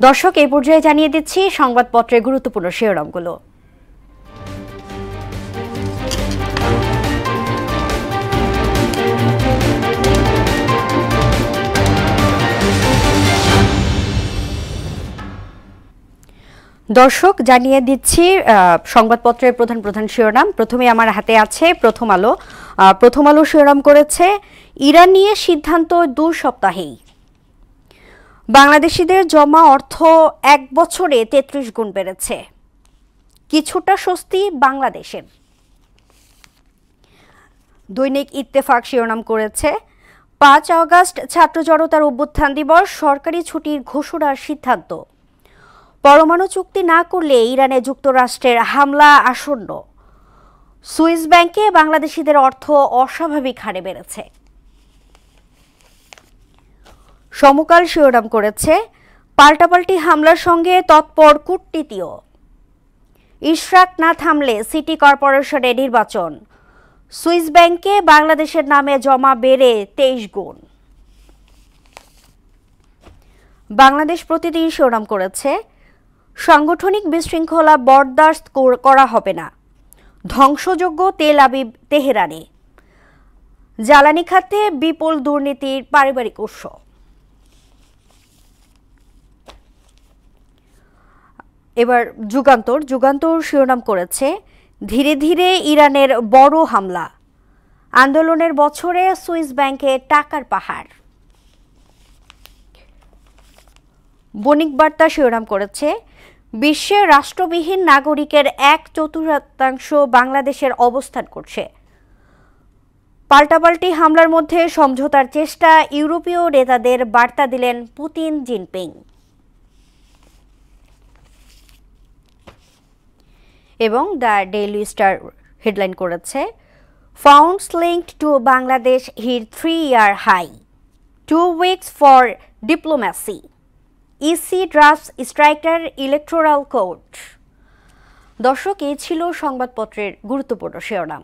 দর্শক এই পর্যায়ে জানিয়ে দিচ্ছি সংবাদপত্রের গুরুত্বপূর্ণ শিরোনামগুলো। দর্শক জানিয়ে দিচ্ছি সংবাদপত্রের প্রধান শিরোনাম। প্রথমে আমার হাতে আছে প্রথম আলো শিরোনাম করেছে ইরান নিয়ে সিদ্ধান্ত 2 সপ্তাহেই। বাংলাদেশিদের জমা অর্থ 1 বছরে 33 গুণ বেড়েছে, কিছুটা স্বস্তি বাংলাদেশের। দৈনিক ইত্তেফাক শিরোনাম করেছে 5 আগস্ট ছাত্র জনতার অভ্যুত্থান দিবস, সরকারি ছুটির ঘোষণার সিদ্ধান্ত। পরমাণু চুক্তি না করলে ইরানে যুক্তরাষ্ট্রের হামলা আসন্ন। সুইস ব্যাংকে বাংলাদেশিদের অর্থ অস্বাভাবিক হারে বেড়েছে। সমকাল শিরোনাম করেছে পাল্টাপাল্টি হামলার সঙ্গে তৎপর কূটনীতিও। ইশরাক না থামলে সিটি কর্পোরেশনে নির্বাচন। সুইস ব্যাংকে বাংলাদেশের নামে জমা বেড়ে 23 গুণ। বাংলাদেশ প্রতিদিন শিরোনাম করেছে সাংগঠনিক বিশৃঙ্খলা বরদাস্ত করা হবে না, ধ্বংসযোগ্য তেল আবিব তেহরানে। জ্বালানি খাতে বিপুল দুর্নীতির পারিবারিক উৎস। এবার যুগান্তর শিরোনাম করেছে ধীরে ধীরে ইরানের বড় হামলা, আন্দোলনের বছরে সুইস ব্যাংকে টাকার পাহাড়। বণিক বার্তা শিরোনাম করেছে বিশ্বের রাষ্ট্রবিহীন নাগরিকের 1/4 বাংলাদেশের অবস্থান করছে। পাল্টাপাল্টি হামলার মধ্যে সমঝোতার চেষ্টা, ইউরোপীয় নেতাদের বার্তা দিলেন পুতিন জিনপিং। এবং দ্য ডেইলি স্টার হেডলাইন করেছে funds linked to Bangladesh hit 3-year high, 2 weeks for diplomacy. EC drafts stricter electoral code. দর্শক, এই ছিল সংবাদপত্রের গুরুত্বপূর্ণ শিরোনাম।